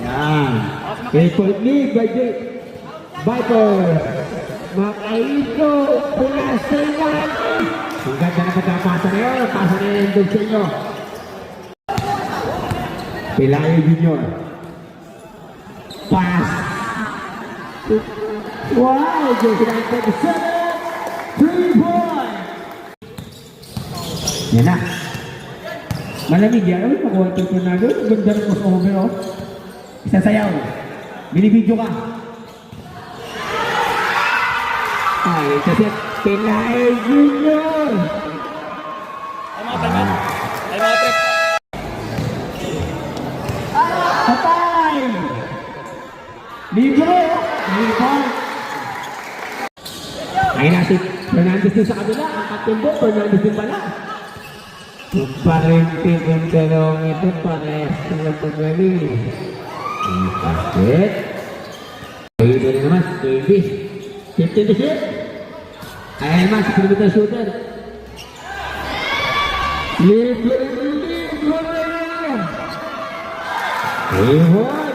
Yan. Triple lead by Viper. Makaito. Pinasayan. Ang ganda na pagkapasa na yun. Pasa na yung dog sa inyo. Pelayo Junior. Pass. Wow! Diyos na ang 3 point. Yan na. Malamig yan. Ano makuha ito Fernando? Ganda ng crossover, oh. Isang sayaw. Binibidyo ka. Ay, kasi Pelayo Junior. Ay mga trip. Ay mga trip. Patay! Libre! Libre! Ay na si Fernandez din sa kabila. Ang katimbo, Fernandez din pala. Parente yung dalawang ito. Parehas silang paggaling. Ang kapit. Ayun na rin naman. Davis. 15 to shoot. Ayan naman si perimeter shooter. Libre! Libre! Libre!